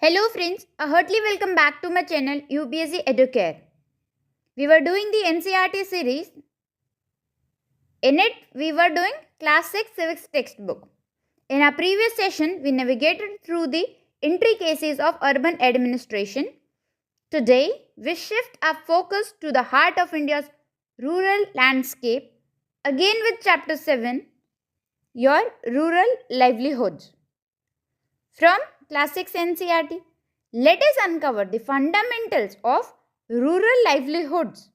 Hello friends, a heartily welcome back to my channel UPSC Educare. We were doing the NCERT series. In it, we were doing class 6 civics textbook. In our previous session, we navigated through the intricacies of urban administration. Today, we shift our focus to the heart of India's rural landscape, again with chapter 7, your rural livelihoods. From class 6 NCERT, let us uncover the fundamentals of rural livelihoods.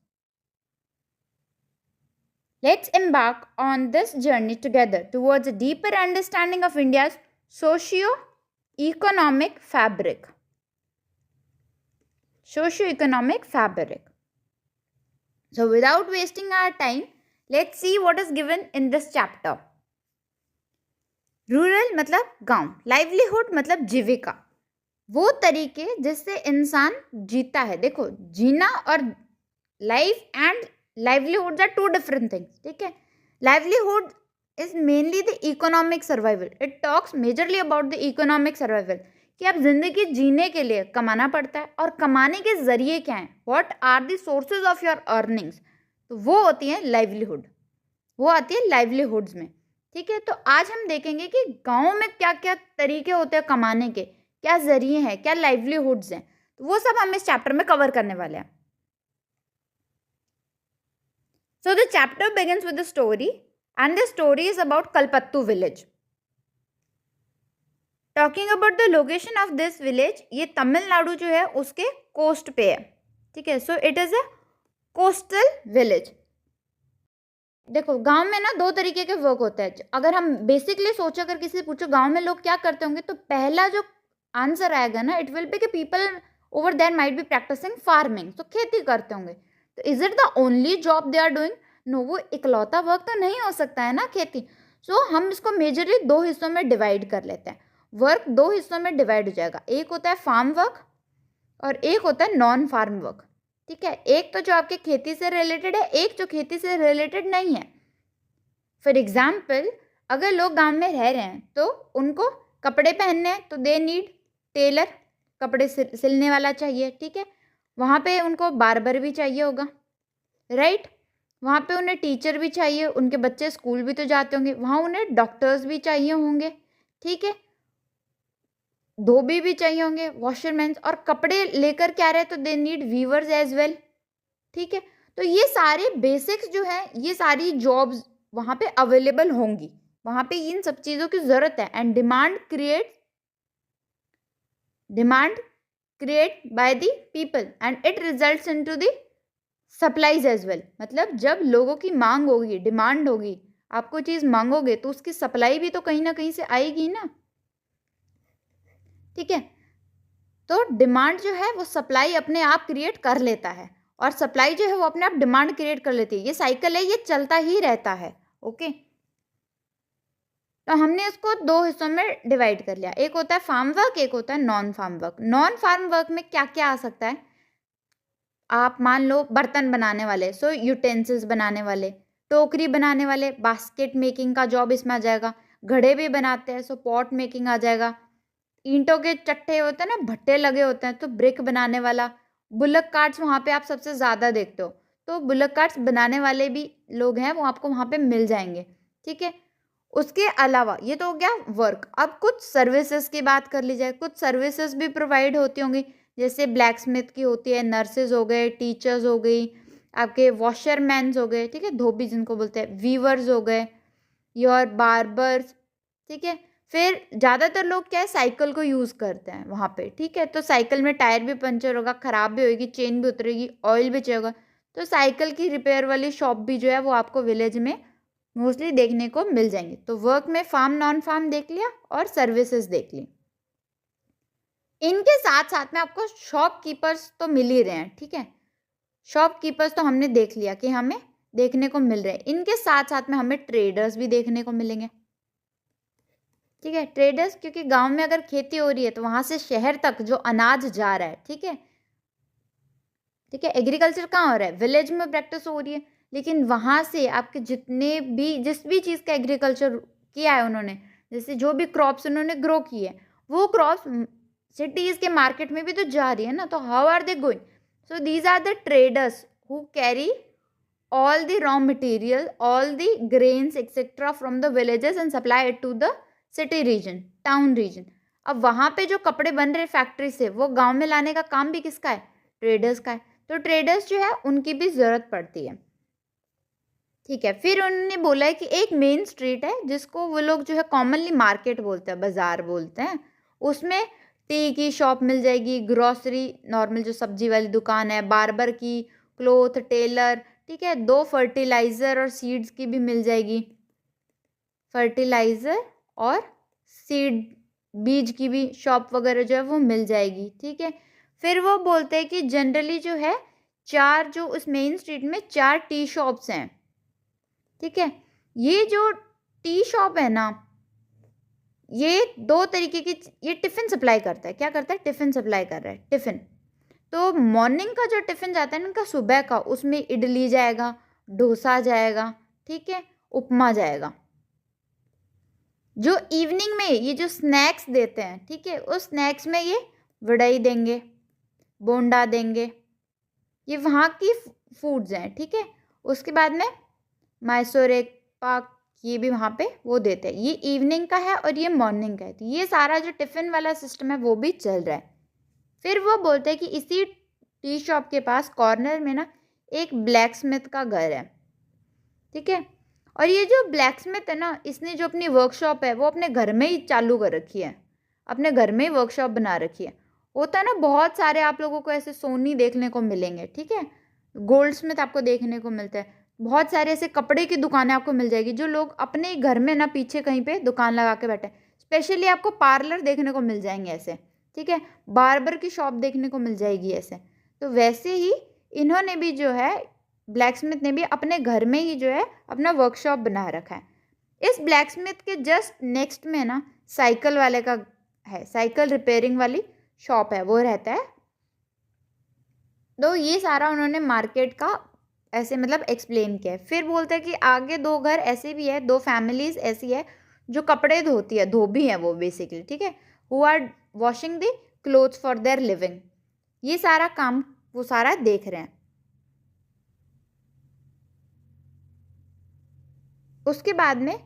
Let's embark on this journey together towards a deeper understanding of India's socio-economic fabric. Socio-economic fabric. So without wasting our time, let's see what is given in this chapter. Rural मतलब गांव, livelihood मतलब जीविका, वो तरीके जिससे इंसान जीता है. देखो, जीना और life and livelihood are two different things. ठीक है, livelihood is mainly the economic survival. It talks majorly about the economic survival, कि आप जिंदगी जीने के लिए कमाना पड़ता है और कमाने के जरिए क्या है, what are the sources of your earnings. तो वो होती है लाइवलीहुड, वो आती है लाइवलीहुड्स में. ठीक है, तो आज हम देखेंगे कि गाँव में क्या क्या तरीके होते हैं कमाने के, क्या जरिए हैं, क्या लाइवलीहुड्स हैं. तो वो सब हम इस चैप्टर में कवर करने वाले हैं. So the chapter begins with the story and the story is about Kalpattu village. Talking about the location of this village, ये तमिलनाडु जो है उसके कोस्ट पे है. ठीक है, so it is a coastal village. देखो, गांव में ना दो तरीके के वर्क होते हैं. अगर हम बेसिकली सोचो, अगर किसी से पूछो गांव में लोग क्या करते होंगे, तो पहला जो आंसर आएगा ना, इट विल बी कि people over there might be practising farming. तो खेती करते होंगे. तो is it the only job they are doing? No, वो इकलौता वर्क तो नहीं हो सकता है ना खेती. सो हम इसको मेजरली दो हिस्सों में डिवाइड कर लेते हैं. वर्क दो हिस्सों में डिवाइड हो जाएगा. एक होता है फार्म वर्क और एक होता है नॉन फार्म वर्क. ठीक है, एक तो जो आपके खेती से रिलेटेड है, एक जो खेती से रिलेटेड नहीं है. फॉर एग्जाम्पल, अगर लोग गांव में रह रहे हैं तो उनको कपड़े पहनने हैं, तो दे नीड टेलर, कपड़े सिलने वाला चाहिए. ठीक है, वहाँ पे उनको बार्बर भी चाहिए होगा, राइट. वहाँ पे उन्हें टीचर भी चाहिए, उनके बच्चे स्कूल भी तो जाते होंगे. वहाँ उन्हें डॉक्टर्स भी चाहिए होंगे. ठीक है, धोबी भी चाहिए होंगे, वॉशरमैन. और कपड़े लेकर क्या रहे, तो they need weavers as well. ठीक है, तो ये सारे बेसिक्स जो है, ये सारी जॉब्स वहाँ पे अवेलेबल होंगी. वहाँ पे इन सब चीज़ों की ज़रूरत है. And demand create by the people and it results into the supplies as well. मतलब जब लोगों की मांग होगी, डिमांड होगी, आपको चीज़ मांगोगे तो उसकी सप्लाई भी तो कहीं ना कहीं से आएगी ना. ठीक है, तो डिमांड जो है वो सप्लाई अपने आप क्रिएट कर लेता है और सप्लाई जो है वो अपने आप डिमांड क्रिएट कर लेती है. ये साइकिल है, ये चलता ही रहता है. ओके, तो हमने इसको दो हिस्सों में डिवाइड कर लिया. एक होता है फार्म वर्क, एक होता है non farm work. Non farm work में क्या क्या आ सकता है? आप मान लो बर्तन बनाने वाले, सो यूटेंसिल्स बनाने वाले, टोकरी बनाने वाले, बास्केट मेकिंग का जॉब इसमें आ जाएगा. घड़े भी बनाते हैं, सो पॉट मेकिंग आ जाएगा. ईंटों के चट्टे होते हैं ना, भट्टे लगे होते हैं, तो ब्रिक बनाने वाला. बुलक कार्ट्स वहाँ पे आप सबसे ज़्यादा देखते हो, तो बुलक कार्ट्स बनाने वाले भी लोग हैं, वो आपको वहाँ पे मिल जाएंगे. ठीक है, उसके अलावा ये तो हो गया वर्क. अब कुछ सर्विसेज की बात कर ली जाए. कुछ सर्विसेज भी प्रोवाइड होती होंगी, जैसे ब्लैक स्मिथ की होती है, नर्सेज हो गए, टीचर्स हो गई, आपके वॉशरमैन्स हो गए. ठीक है, धोबी जिनको बोलते हैं, वीवर्स हो गए, योर बार्बर्स. ठीक है, फिर ज़्यादातर लोग क्या है, साइकिल को यूज़ करते हैं वहाँ पे. ठीक है, तो साइकिल में टायर भी पंचर होगा, ख़राब भी होगी, चेन भी उतरेगी, ऑयल भी चाहिए होगा. तो साइकिल की रिपेयर वाली शॉप भी जो है वो आपको विलेज में मोस्टली देखने को मिल जाएंगे. तो वर्क में फार्म नॉन फार्म देख लिया और सर्विसेज देख ली. इनके साथ साथ में आपको शॉपकीपर्स तो मिल ही रहे हैं. ठीक है, शॉपकीपर्स तो हमने देख लिया कि हमें देखने को मिल रहे हैं. इनके साथ साथ में हमें ट्रेडर्स भी देखने को मिलेंगे. ठीक है, ट्रेडर्स, क्योंकि गांव में अगर खेती हो रही है तो वहां से शहर तक जो अनाज जा रहा है. ठीक है, ठीक है, एग्रीकल्चर कहाँ हो रहा है, विलेज में प्रैक्टिस हो रही है. लेकिन वहां से आपके जितने भी जिस भी चीज़ का एग्रीकल्चर किया है उन्होंने, जैसे जो भी क्रॉप्स उन्होंने ग्रो की है, वो क्रॉप्स सिटीज के मार्केट में भी तो जा रही है ना, तो how are they going? So these are the traders who carry all the raw material, all the grains etc from the villages and supply it to the city region, town region. अब वहाँ पे जो कपड़े बन रहे factory से वो गांव में लाने का काम भी किसका है? ट्रेडर्स का है। तो ट्रेडर्स जो है उनकी भी ज़रूरत पड़ती है, ठीक है। फिर उन्होंने बोला है कि एक मेन स्ट्रीट है जिसको वो लोग जो है कॉमनली मार्केट बोलते हैं, बाज़ार बोलते हैं, उसमें टी की शॉप मिल जाएगी, ग्रॉसरी नॉर्मल जो सब्जी वाली दुकान है, बार्बर की, क्लोथ, टेलर, ठीक है, 2 फर्टिलाइज़र और सीड्स की भी मिल जाएगी, फर्टिलाइज़र और सीड बीज की भी शॉप वगैरह जो है वो मिल जाएगी, ठीक है। फिर वो बोलते हैं कि जनरली जो है 4 जो उस मेन स्ट्रीट में 4 टी शॉप्स हैं, ठीक है। ये जो टी शॉप है ना, ये 2 तरीके की, ये टिफ़िन सप्लाई करता है। क्या करता है? टिफ़िन सप्लाई कर रहा है, टिफ़िन। तो मॉर्निंग का जो टिफ़िन जाता है ना उनका सुबह का, उसमें इडली जाएगा, डोसा जाएगा, ठीक है, उपमा जाएगा। जो इवनिंग में ये जो स्नैक्स देते हैं, ठीक है, उस स्नैक्स में ये वड़ई देंगे, बोंडा देंगे, ये वहाँ की फूड्स हैं, ठीक है। उसके बाद में मैसूर पाक, ये भी वहाँ पे वो देते हैं। ये इवनिंग का है और ये मॉर्निंग का है। तो ये सारा जो टिफ़िन वाला सिस्टम है वो भी चल रहा है। फिर वो बोलते हैं कि इसी टी शॉप के पास कॉर्नर में ना एक ब्लैक स्मिथ का घर है, ठीक है। और ये जो ब्लैक स्मिथ है ना, इसने जो अपनी वर्कशॉप है वो अपने घर में ही चालू कर रखी है, अपने घर में ही वर्कशॉप बना रखी है। होता है ना, बहुत सारे आप लोगों को ऐसे सोनी देखने को मिलेंगे, ठीक है, गोल्ड स्मिथ आपको देखने को मिलता है, बहुत सारे ऐसे कपड़े की दुकानें आपको मिल जाएगी जो लोग अपने घर में ना पीछे कहीं पे दुकान लगा के बैठे। स्पेशली आपको पार्लर देखने को मिल जाएंगे ऐसे, ठीक है, बार्बर की शॉप देखने को मिल जाएगी ऐसे। तो वैसे ही इन्होंने भी जो है, ब्लैक स्मिथ ने भी अपने घर में ही जो है अपना वर्कशॉप बना रखा है। इस ब्लैक स्मिथ के जस्ट नेक्स्ट में ना साइकिल वाले का है, साइकिल रिपेयरिंग वाली शॉप है, वो रहता है। तो ये सारा उन्होंने मार्केट का ऐसे मतलब एक्सप्लेन किया है। फिर बोलते हैं कि आगे 2 घर ऐसे भी है, 2 फैमिलीज ऐसी है जो कपड़े धोती है, धोबी है वो बेसिकली, ठीक है, who are washing the clothes for their living. ये सारा काम वो सारा देख रहे हैं। उसके बाद में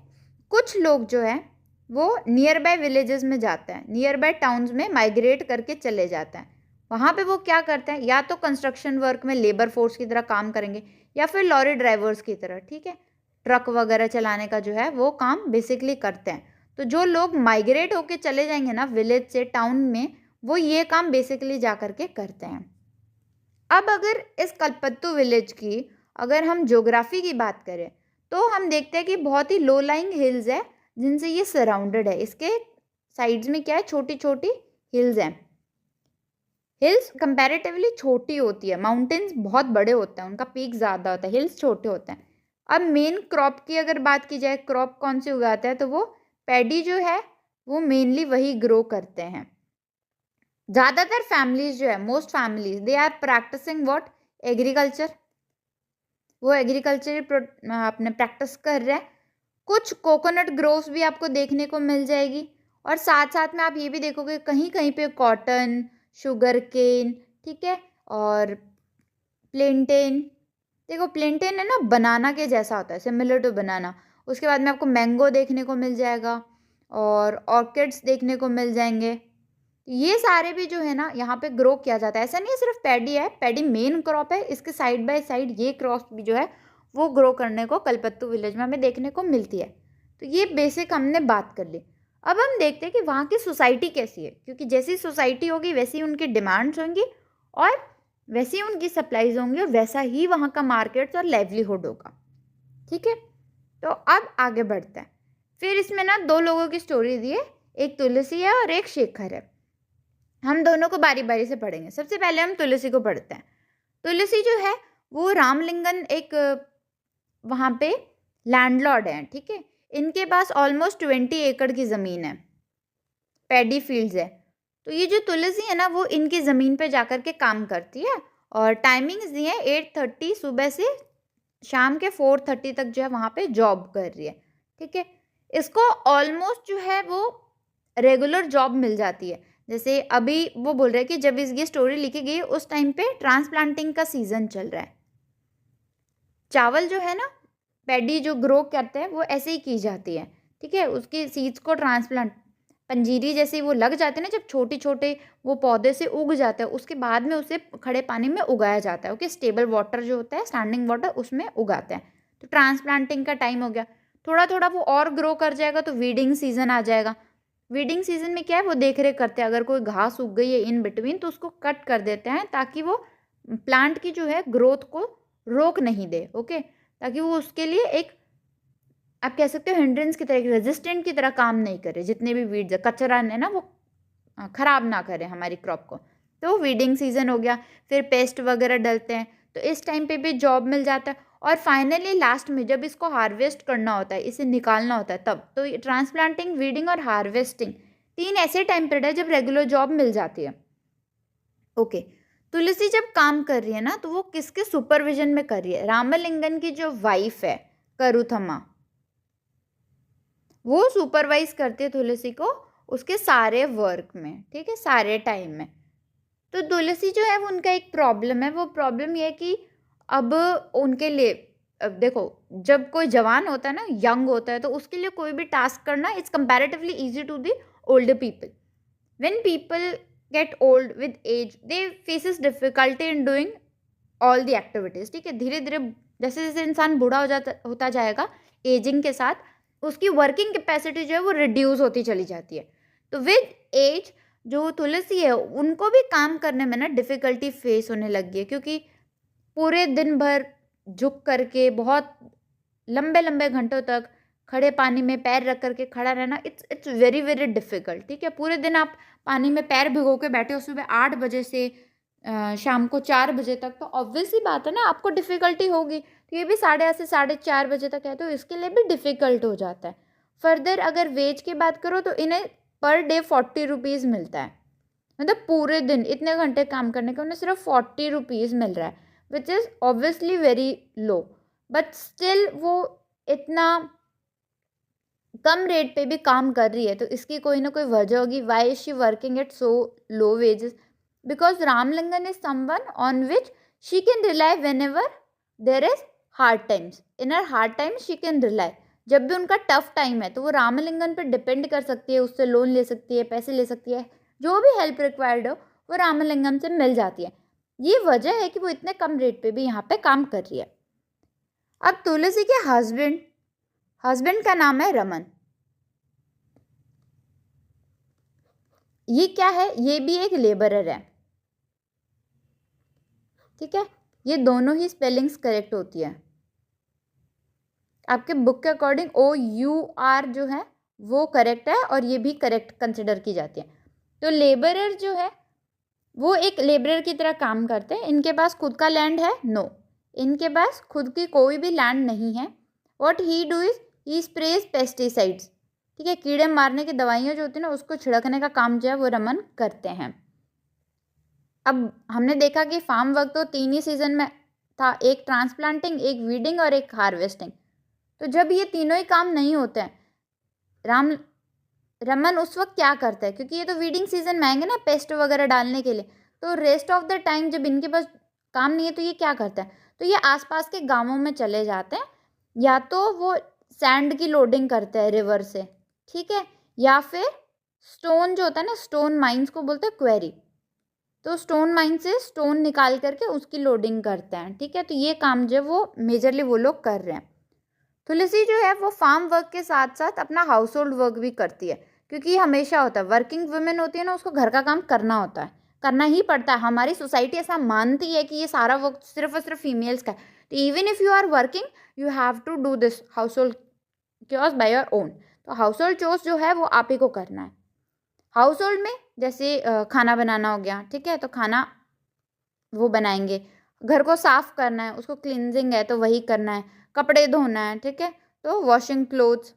कुछ लोग जो है वो नियर बाय विलेजेस में जाते हैं, नियर बाय टाउन्स में माइग्रेट करके चले जाते हैं। वहाँ पे वो क्या करते हैं, या तो कंस्ट्रक्शन वर्क में लेबर फोर्स की तरह काम करेंगे या फिर लॉरी ड्राइवर्स की तरह, ठीक है, ट्रक वगैरह चलाने का जो है वो काम बेसिकली करते हैं। तो जो लोग माइग्रेट होके चले जाएंगे ना विलेज से टाउन में, वो ये काम बेसिकली जा करके करते हैं। अब अगर इस कल्पत्तू विलेज की अगर हम ज्योग्राफी की बात करें तो हम देखते हैं कि बहुत ही लो लाइंग हिल्स है जिनसे ये सराउंडेड है। इसके साइड्स में क्या है, छोटी छोटी हिल्स हैं। हिल्स कंपैरेटिवली छोटी होती है, माउंटेन्स बहुत बड़े होते हैं, उनका पीक ज़्यादा होता है, हिल्स छोटे होते हैं। अब मेन क्रॉप की अगर बात की जाए, क्रॉप कौन सी उगाते हैं, तो वो पैडी जो है वो मेनली वही ग्रो करते हैं। ज़्यादातर फैमिलीज जो है, most families they are practising what, agriculture, वो एग्रीकल्चर अपने प्रैक्टिस कर रहे हैं। कुछ कोकोनट ग्रोव्स भी आपको देखने को मिल जाएगी, और साथ साथ में आप ये भी देखोगे कहीं कहीं पे कॉटन, शुगर केन, ठीक है, और प्लेंटेन। देखो प्लेंटेन है ना बनाना के जैसा होता है, सिमिलर टू बनाना। उसके बाद में आपको मैंगो देखने को मिल जाएगा और ऑर्किड्स देखने को मिल जाएंगे। ये सारे भी जो है ना यहाँ पे ग्रो किया जाता है। ऐसा नहीं है सिर्फ पैडी है, पैडी मेन क्रॉप है, इसके साइड बाय साइड ये क्रॉप भी जो है वो ग्रो करने को कल्पत्तू विलेज में हमें देखने को मिलती है। तो ये बेसिक हमने बात कर ली। अब हम देखते हैं कि वहाँ की सोसाइटी कैसी है, क्योंकि जैसी सोसाइटी होगी वैसी उनकी डिमांड्स होंगी और वैसी उनकी सप्लाईज होंगी और वैसा ही वहाँ का मार्केट्स और लाइवलीहुड होगा, ठीक है। तो अब आगे बढ़ते हैं। फिर इसमें ना 2 लोगों की स्टोरी दी है, एक तुलसी है और एक शेखर है। हम दोनों को बारी बारी से पढ़ेंगे। सबसे पहले हम तुलसी को पढ़ते हैं। तुलसी जो है वो रामलिंगन एक वहाँ पे लैंडलॉर्ड है, ठीक है। इनके पास ऑलमोस्ट 20 एकड़ की ज़मीन है, पैडी फील्ड्स है। तो ये जो तुलसी है ना वो इनकी ज़मीन पे जाकर के काम करती है और टाइमिंग्स दी है 8:30 सुबह से शाम के 4:30 तक जो है वहाँ पे जॉब कर रही है, ठीक है। इसको ऑलमोस्ट जो है वो रेगुलर जॉब मिल जाती है, जैसे अभी वो बोल रहे हैं कि जब ये स्टोरी लिखी गई उस टाइम पे ट्रांसप्लांटिंग का सीजन चल रहा है। चावल जो है ना, पैडी जो ग्रो करते हैं वो ऐसे ही की जाती है, ठीक है। उसकी सीड्स को ट्रांसप्लांट, पंजीरी जैसे वो लग जाते हैं ना, जब छोटे छोटे वो पौधे से उग जाते हैं, उसके बाद में उसे खड़े पानी में उगाया जाता है। ओके, स्टेबल वाटर जो होता है, स्टैंडिंग वाटर, उसमें उगाते हैं। तो ट्रांसप्लांटिंग का टाइम हो गया, थोड़ा थोड़ा वो और ग्रो कर जाएगा तो वीडिंग सीजन आ जाएगा। वीडिंग सीजन में क्या है, वो देख रेख करते हैं, अगर कोई घास उग गई है इन बिटवीन तो उसको कट कर देते हैं, ताकि वो प्लांट की जो है ग्रोथ को रोक नहीं दे। ओके, ताकि वो उसके लिए एक, आप कह सकते हो हिंड्रेंस की तरह, एक रेजिस्टेंट की तरह काम नहीं करे, जितने भी वीड्स कचरा है ना वो खराब ना करे हमारी क्रॉप को। तो वीडिंग सीजन हो गया, फिर पेस्ट वगैरह डलते हैं, तो इस टाइम पे भी जॉब मिल जाता है। और फाइनली लास्ट में जब इसको हार्वेस्ट करना होता है, इसे निकालना होता है, तब तो ट्रांसप्लांटिंग, वीडिंग और हार्वेस्टिंग 3 ऐसे टाइम पीरियड है जब रेगुलर जॉब मिल जाती है। ओके, तुलसी जब काम कर रही है ना, तो वो किसके सुपरविजन में कर रही है? रामलिंगन की जो वाइफ है करुथम्मा, वो सुपरवाइज करती है तुलसी को उसके सारे वर्क में, ठीक है, सारे टाइम में। तो तुलसी जो है वो उनका एक प्रॉब्लम है, वो प्रॉब्लम ये है कि अब उनके लिए, अब देखो, जब कोई जवान होता है ना, यंग होता है, तो उसके लिए कोई भी टास्क करना it's comparatively easy to the older people. When people get old with age, they faces difficulty in doing all the activities, ठीक है। धीरे धीरे जैसे जैसे इंसान बूढ़ा होता जाएगा एजिंग के साथ, उसकी वर्किंग कैपेसिटी जो है वो रिड्यूस होती चली जाती है। तो विद एज जो तुलसी है उनको भी काम करने में ना डिफ़िकल्टी फेस होने लग गई है, क्योंकि पूरे दिन भर झुक करके बहुत लंबे लंबे घंटों तक खड़े पानी में पैर रख करके खड़ा रहना, इट्स वेरी वेरी डिफ़िकल्ट, ठीक है। पूरे दिन आप पानी में पैर भिगो के बैठे हो, सुबह 8 बजे से शाम को 4 बजे तक, तो ऑब्वियस सी बात है ना, आपको डिफ़िकल्टी होगी। तो ये भी 8:30 से 4:30 बजे तक है, तो इसके लिए भी डिफ़िकल्ट हो जाता है। फर्दर अगर वेज की बात करो तो इन्हें पर डे 40 रुपीज़ मिलता है, मतलब पूरे दिन इतने घंटे काम करने का उन्हें सिर्फ 40 रुपीज़ मिल रहा है, which is obviously very low. But still वो इतना कम रेट पे भी काम कर रही है, तो इसकी कोई ना कोई वजह होगी, why is she working at so low wages. Because Ramalingan is someone on which she can rely whenever there is hard times, in her hard times she can rely. जब भी उनका टफ टाइम है तो वो रामलिंगन पर depend कर सकती है, उससे लोन ले सकती है, पैसे ले सकती है, जो भी हेल्प रिक्वायर्ड हो वो रामलिंगम से मिल जाती है। ये वजह है कि वो इतने कम रेट पे भी यहाँ पे काम कर रही है। अब तुलसी के हस्बैंड का नाम है रमन। ये क्या है? ये भी एक लेबरर है, ठीक है। ये दोनों ही स्पेलिंग्स करेक्ट होती है आपके बुक के अकॉर्डिंग। OUR जो है वो करेक्ट है और ये भी करेक्ट कंसिडर की जाती है। तो लेबरर जो है वो एक लेबरर की तरह काम करते हैं। इनके पास खुद का लैंड है? नो, इनके पास खुद की कोई भी लैंड नहीं है। What he do is he sprays pesticides, ठीक है, कीड़े मारने की दवाइयाँ जो होती है ना उसको छिड़कने का काम जो है वो रमन करते हैं। अब हमने देखा कि फार्म वर्क तो 3 ही सीजन में था, एक ट्रांसप्लांटिंग, एक वीडिंग और एक हार्वेस्टिंग। तो जब ये तीनों ही काम नहीं होते हैं, रमन उस वक्त क्या करता है, क्योंकि ये तो वीडिंग सीजन में आएंगे ना पेस्ट वगैरह डालने के लिए, तो रेस्ट ऑफ द टाइम जब इनके पास काम नहीं है तो ये क्या करता है, तो ये आसपास के गांवों में चले जाते हैं, या तो वो सैंड की लोडिंग करते हैं रिवर से, ठीक है, या फिर स्टोन जो होता है ना, स्टोन माइंस को बोलते हैं क्वेरी, तो स्टोन माइन से स्टोन निकाल करके उसकी लोडिंग करते हैं, ठीक है। तो ये काम जो है वो मेजरली वो लोग कर रहे हैं। तुलसी जो है वो फार्म वर्क के साथ साथ अपना हाउस होल्ड वर्क भी करती है, क्योंकि ये हमेशा होता है, वर्किंग वुमेन होती है ना, उसको घर का काम करना होता है, करना ही पड़ता है। हमारी सोसाइटी ऐसा मानती है कि ये सारा वर्क सिर्फ और सिर्फ फीमेल्स का है। तो even if you are working you have to do this household chores by your own. तो हाउस होल्ड चोर्स जो है वो आप ही को करना है। हाउस होल्ड में जैसे खाना बनाना हो गया, ठीक है, तो खाना वो बनाएंगे, घर को साफ करना है, उसको क्लिनजिंग है तो वही करना है, कपड़े धोना है, ठीक है, तो वॉशिंग क्लोथ्स।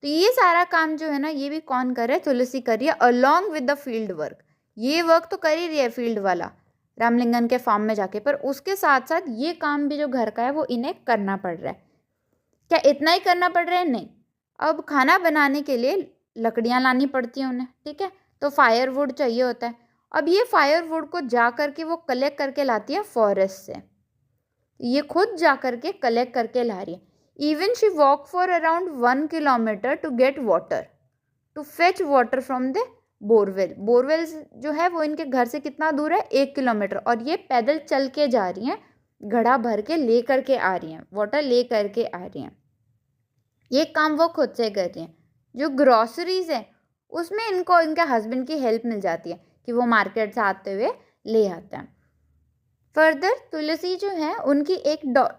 तो ये सारा काम जो है ना ये भी कौन कर रहा है? तुलसी कर रही है along with the field work. ये वर्क तो कर ही रही है फील्ड वाला रामलिंगन के फार्म में जाके, पर उसके साथ साथ ये काम भी जो घर का है वो इन्हें करना पड़ रहा है। क्या इतना ही करना पड़ रहा है? नहीं, अब खाना बनाने के लिए लकड़ियाँ लानी पड़ती हैं उन्हें, ठीक है, तो फायरवुड चाहिए होता है। अब ये फायरवुड को जा करके वो कलेक्ट करके लाती है फॉरेस्ट से, ये खुद जा करके कलेक्ट करके ला रही है। Even she walk for around 1 kilometre to get water, to fetch water from the borewell. Borewell जो है वो इनके घर से कितना दूर है, 1 किलोमीटर, और ये पैदल चल के जा रही हैं, घड़ा भर के ले करके आ रही हैं, वाटर ले करके आ रही हैं। ये काम वो खुद से कर रही हैं। जो ग्रॉसरीज है उसमें इनको इनके हस्बैंड की हेल्प मिल जाती है कि वो मार्केट से आते हुए ले आते हैं। फर्दर तुलसी जो है उनकी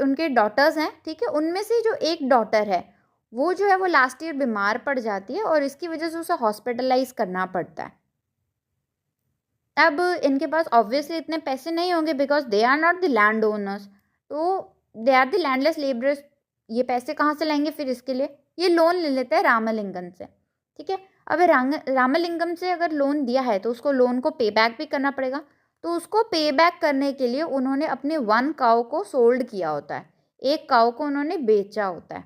उनके डॉटर्स हैं, ठीक है, उनमें से जो एक डॉटर है वो जो है वो लास्ट ईयर बीमार पड़ जाती है और इसकी वजह से उसे हॉस्पिटलाइज करना पड़ता है। अब इनके पास ऑब्वियसली इतने पैसे नहीं होंगे because they are not the land owners, तो they are the landless labourers. ये पैसे कहाँ से लाएंगे फिर इसके लिए? ये लोन ले लेते हैं रामलिंगम से, ठीक है। अब रामलिंगम से अगर लोन दिया है तो उसको लोन को पे बैक भी करना पड़ेगा, तो उसको पे बैक करने के लिए उन्होंने अपने 1 काऊ को सोल्ड किया होता है, 1 काऊ को उन्होंने बेचा होता है,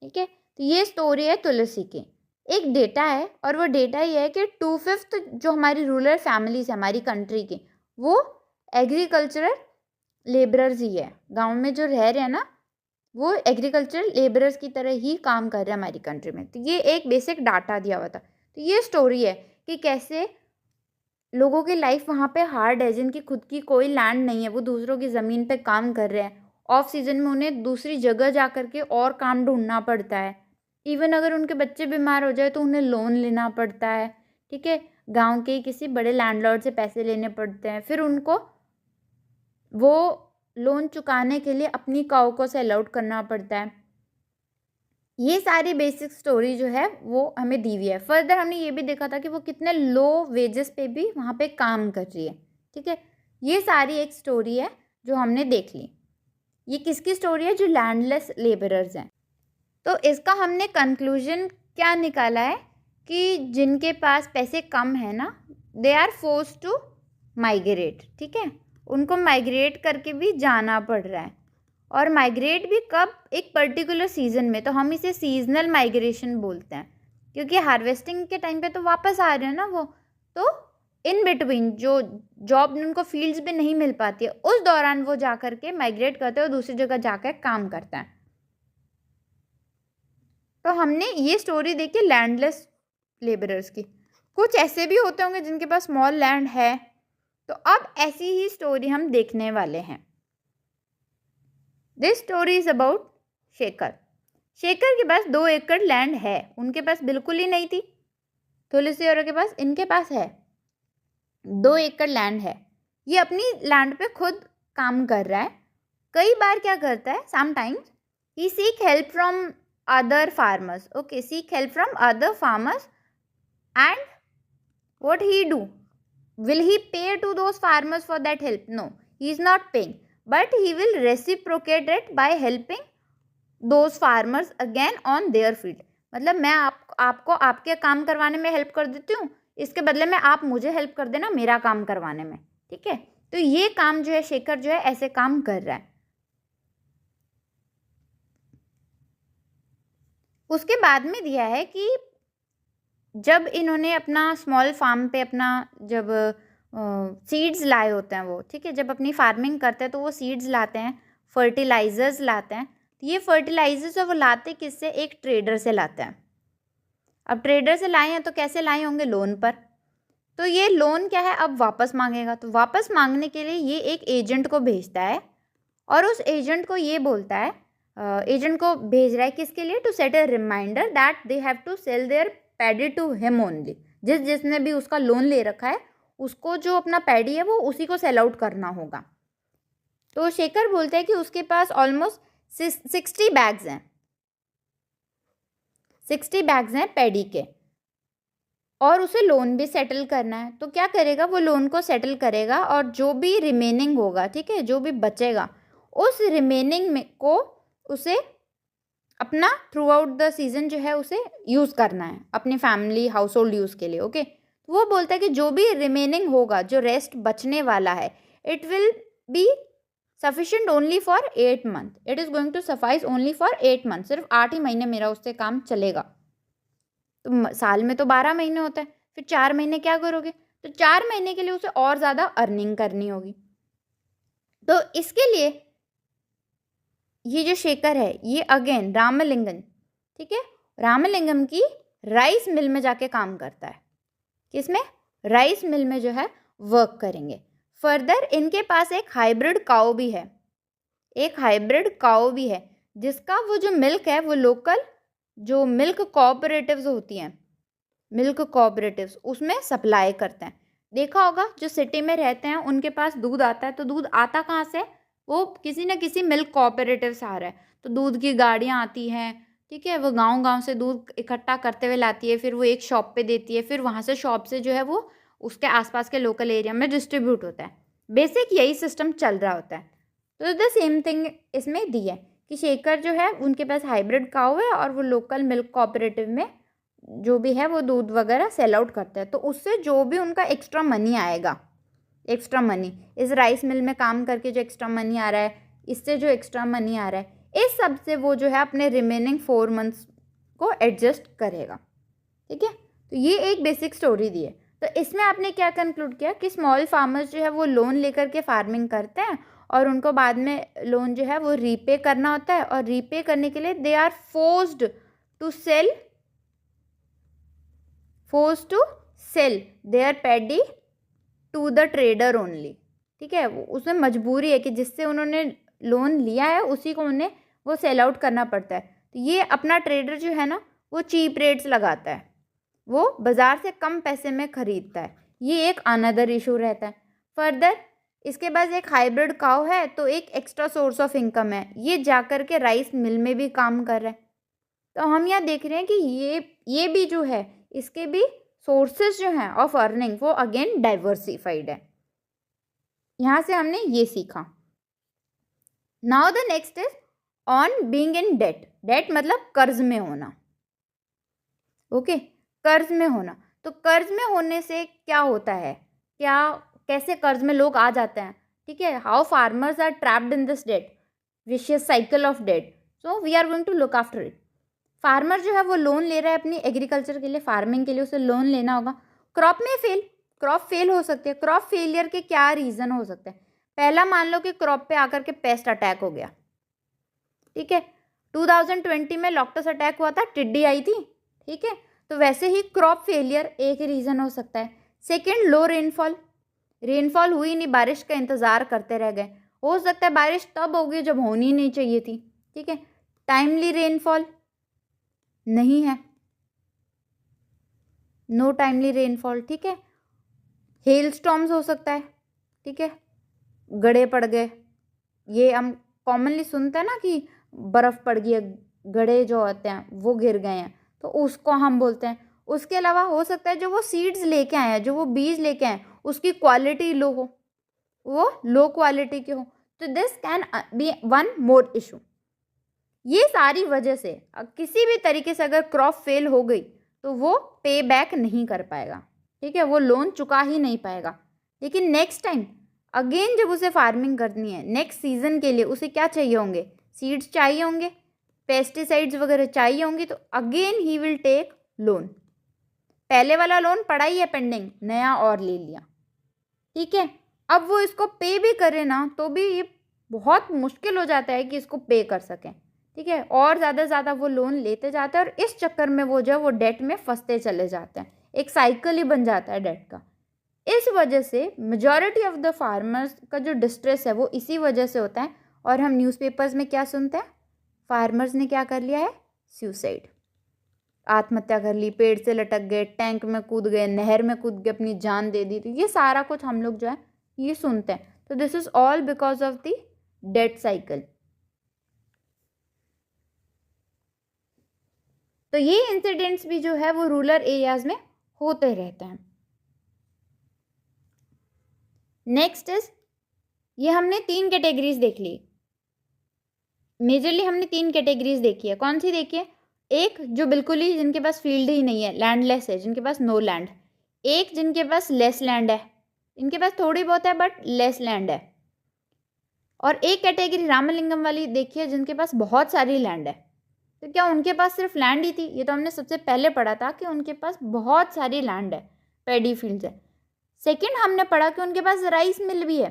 ठीक है। तो ये स्टोरी है तुलसी की। एक डेटा है और वो डेटा ये है कि 2/5 जो हमारी रूरल फैमिलीज है हमारी कंट्री की, वो एग्रीकल्चरल लेबरर्स ही है। गांव में जो रह रहे हैं ना वो एग्रीकल्चरल लेबरर्स की तरह ही काम कर रहे हैं हमारी कंट्री में। तो ये एक बेसिक डाटा दिया हुआ था। तो ये स्टोरी है कि कैसे लोगों की लाइफ वहाँ पे हार्ड है, जिनकी खुद की कोई लैंड नहीं है, वो दूसरों की ज़मीन पे काम कर रहे हैं। ऑफ सीजन में उन्हें दूसरी जगह जा करके और काम ढूंढना पड़ता है। इवन अगर उनके बच्चे बीमार हो जाए तो उन्हें लोन लेना पड़ता है, ठीक है। गांव के किसी बड़े लैंडलॉर्ड से पैसे लेने पड़ते हैं, फिर उनको वो लोन चुकाने के लिए अपनी काऊ को सेल आउट करना पड़ता है। ये सारी बेसिक स्टोरी जो है वो हमें दी हुई है। फर्दर हमने ये भी देखा था कि वो कितने लो वेजेस पे भी वहाँ पे काम कर रही है, ठीक है। ये सारी एक स्टोरी है जो हमने देख ली। ये किसकी स्टोरी है? जो लैंडलेस लेबरर्स हैं। तो इसका हमने कंक्लूजन क्या निकाला है कि जिनके पास पैसे कम है ना, they are force to migrate, ठीक है। उनको माइग्रेट करके भी जाना पड़ रहा है, और माइग्रेट भी कब? एक पर्टिकुलर सीजन में। तो हम इसे सीजनल माइग्रेशन बोलते हैं, क्योंकि हार्वेस्टिंग के टाइम पे तो वापस आ रहे हैं ना वो, तो इन बिटवीन जो जॉब उनको फील्ड्स में नहीं मिल पाती है उस दौरान वो जा करके माइग्रेट करते हैं और दूसरी जगह जाकर काम करते हैं। तो हमने ये स्टोरी देखी लैंडलेस लेबरर्स की। कुछ ऐसे भी होते होंगे जिनके पास स्मॉल लैंड है, तो अब ऐसी ही स्टोरी हम देखने वाले हैं। This story is about Shekhar. Shekhar के पास 2 एकड़ लैंड है, उनके पास बिल्कुल ही नहीं थी। तुलसी और के पास, इनके पास है 2 एकड़ लैंड है। ये अपनी लैंड पे खुद काम कर रहा है। कई बार क्या करता है, sometimes he seek help from other farmers, okay, seek help from other farmers, and what he do? Will he pay to those farmers for that help? No, he is not paying, but he will reciprocate it by helping those farmers again on their field. मतलब मैं आपको आपके काम करवाने में help कर देती हूँ, इसके बदले में आप मुझे हेल्प कर देना मेरा काम करवाने में, ठीक है। तो ये काम जो है शेखर जो है ऐसे काम कर रहा है। उसके बाद में दिया है कि जब इन्होंने अपना स्मॉल फार्म पे अपना जब सीड्स लाए होते हैं वो, ठीक है, जब अपनी फार्मिंग करते हैं तो वो सीड्स लाते हैं, फर्टिलाइजर्स लाते हैं। तो ये फर्टिलाइजर्स वो लाते किससे? एक ट्रेडर से लाते हैं। अब ट्रेडर से लाए हैं तो कैसे लाए होंगे? लोन पर। तो ये लोन क्या है, अब वापस मांगेगा। तो वापस मांगने के लिए ये एक एजेंट को भेजता है, और उस एजेंट को ये बोलता है, एजेंट को भेज रहा है किसके लिए? To set a reminder that they have to sell their paddy to him only. जिसने भी उसका लोन ले रखा है उसको जो अपना पैडी है वो उसी को सेल आउट करना होगा। तो शेखर बोलते हैं कि उसके पास ऑलमोस्ट 60 बैग्स हैं, 60 बैग्स हैं पैडी के, और उसे लोन भी सेटल करना है। तो क्या करेगा? वो लोन को सेटल करेगा, और जो भी रिमेनिंग होगा, ठीक है, जो भी बचेगा उस रिमेनिंग में को उसे अपना थ्रू आउट द सीजन जो है उसे यूज़ करना है अपनी फैमिली हाउस होल्ड यूज़ के लिए, ओके। तो वो बोलता है कि जो भी रिमेनिंग होगा, जो रेस्ट बचने वाला है, it will be sufficient only for 8 month, it is going to suffice only for 8 month. सिर्फ 8 ही महीने मेरा उससे काम चलेगा। तो साल में तो 12 महीने होता है, फिर 4 महीने क्या करोगे, तो 4 महीने के लिए उसे और ज़्यादा अर्निंग करनी होगी। तो इसके लिए ये जो शेखर है ये अगेन रामलिंगम, ठीक है, रामलिंगम की राइस मिल में जाके काम करता है। किसमें, राइस मिल में जो है वर्क करेंगे। फर्दर इनके पास एक हाइब्रिड काऊ भी है, एक हाइब्रिड काऊ भी है जिसका वो जो मिल्क है वो लोकल जो मिल्क कोऑपरेटिव्स होती हैं, मिल्क कोऑपरेटिव्स उसमें सप्लाई करते हैं। देखा होगा जो सिटी में रहते हैं उनके पास दूध आता है, तो दूध आता कहाँ से, वो किसी न किसी मिल्क कोऑपरेटिव से आ रहा है। तो दूध की गाड़ियाँ आती हैं, ठीक है, वो गांव गांव से दूध इकट्ठा करते हुए लाती है, फिर वो एक शॉप पे देती है, फिर वहाँ से शॉप से जो है वो उसके आसपास के लोकल एरिया में डिस्ट्रीब्यूट होता है। बेसिक यही सिस्टम चल रहा होता है। तो द सेम थिंग इसमें दी है कि शेखर जो है उनके पास हाइब्रिड काऊ है और वो लोकल मिल्क कोऑपरेटिव में जो भी है वो दूध वगैरह सेल आउट करता है। तो उससे जो भी उनका एक्स्ट्रा मनी आएगा, एक्स्ट्रा मनी इस राइस मिल में काम करके जो एक्स्ट्रा मनी आ रहा है, इससे जो एक्स्ट्रा मनी आ रहा है, इस सब से वो जो है अपने रिमेनिंग 4 मंथ्स को एडजस्ट करेगा। ठीक है, तो ये एक बेसिक स्टोरी दी है। तो इसमें आपने क्या कंक्लूड किया कि स्मॉल फार्मर्स जो है वो लोन लेकर के फार्मिंग करते हैं और उनको बाद में लोन जो है वो रीपे करना होता है, और रीपे करने के लिए they are forced to sell their paddy to the trader only. ठीक है, उसमें मजबूरी है कि जिससे उन्होंने लोन लिया है उसी को उन्हें वो सेल आउट करना पड़ता है। तो ये अपना ट्रेडर जो है ना वो चीप रेट्स लगाता है, वो बाज़ार से कम पैसे में ख़रीदता है। ये एक अनदर इशू रहता है। फर्दर इसके पास एक हाइब्रिड काऊ है तो एक एक्स्ट्रा सोर्स ऑफ इनकम है, ये जाकर के राइस मिल में भी काम कर रहा है। तो हम यहाँ देख रहे हैं कि ये भी जो है इसके भी सोर्सेज जो हैं ऑफ अर्निंग वो अगेन डाइवर्सिफाइड है। यहाँ से हमने ये सीखा। Now the next is on being in debt. Debt मतलब कर्ज में होना। ओके, कर्ज में होना। तो कर्ज में होने से क्या होता है, क्या कैसे कर्ज में लोग आ जाते हैं, ठीक है, how farmers are trapped in this debt, vicious cycle of debt. So we are going to look after it. Farmer जो है वो लोन ले रहा है अपनी एग्रीकल्चर के लिए, फार्मिंग के लिए उसे लोन लेना होगा। क्रॉप फेल हो सकती है। क्रॉप फेलियर के क्या रीज़न हो सकते हैं। पहला, मान लो कि क्रॉप पे आकर के पेस्ट अटैक हो गया, ठीक है, 2020 में लॉक्टस अटैक हुआ था, टिड्डी आई थी, ठीक है, तो वैसे ही क्रॉप फेलियर एक रीज़न हो सकता है। सेकेंड, लो रेनफॉल हुई नहीं, बारिश का इंतज़ार करते रह गए, हो सकता है बारिश तब होगी जब होनी नहीं चाहिए थी, ठीक है। टाइमली रेनफॉल नहीं है, नो टाइमली रेनफॉल, ठीक है। हेल स्टॉर्म्स हो सकता है, ठीक है, गड़े पड़ गए, ये हम कॉमनली सुनते हैं ना कि बर्फ़ पड़ गई है, गड़े जो होते हैं वो गिर गए हैं, तो उसको हम बोलते हैं। उसके अलावा हो सकता है जो वो सीड्स लेके आए हैं, जो वो बीज लेके आए हैं, उसकी क्वालिटी लो हो, वो लो क्वालिटी की हो, तो this can be one more issue. ये सारी वजह से किसी भी तरीके से अगर क्रॉप फेल हो गई तो वो पे बैक नहीं कर पाएगा, ठीक है, वो लोन चुका ही नहीं पाएगा। लेकिन नेक्स्ट टाइम अगेन जब उसे फार्मिंग करनी है, नेक्स्ट सीजन के लिए उसे क्या चाहिए होंगे, सीड्स चाहिए होंगे, पेस्टिसाइड्स वगैरह चाहिए होंगे, तो again he will take loan. पहले वाला लोन पड़ा ही है पेंडिंग, नया और ले लिया, ठीक है। अब वो इसको पे भी करे ना तो भी ये बहुत मुश्किल हो जाता है कि इसको पे कर सकें, ठीक है, और ज़्यादा से ज़्यादा वो लोन लेते जाते हैं और इस चक्कर में वो जो है वो डेट में फंसते चले जाते हैं, एक साइकिल ही बन जाता है डेट का। इस वजह से मेजॉरिटी ऑफ द फार्मर्स का जो डिस्ट्रेस है वो इसी वजह से होता है। और हम न्यूज़पेपर्स में क्या सुनते हैं, फार्मर्स ने क्या कर लिया है, सुसाइड, आत्महत्या कर ली, पेड़ से लटक गए, टैंक में कूद गए, नहर में कूद के अपनी जान दे दी। तो ये सारा कुछ हम लोग जो है ये सुनते हैं। तो this is all because of the debt cycle. तो ये इंसिडेंट्स भी जो है वो रूरल एरियाज में होते रहते हैं। नेक्स्ट इज, ये हमने 3 कैटेगरीज देख ली, मेजरली हमने 3 कैटेगरीज देखी है। कौन सी देखी है, एक जो बिल्कुल ही जिनके पास फील्ड ही नहीं है, लैंडलेस है, जिनके पास नो लैंड, एक जिनके पास लेस लैंड है, इनके पास थोड़ी बहुत है बट लेस लैंड है, और एक कैटेगरी रामलिंगम वाली देखी है जिनके पास बहुत सारी लैंड है। तो क्या उनके पास सिर्फ लैंड ही थी, ये तो हमने सबसे पहले पढ़ा था कि उनके पास बहुत सारी लैंड है, पैडी फील्ड्स है। सेकंड हमने पढ़ा कि उनके पास राइस मिल भी है,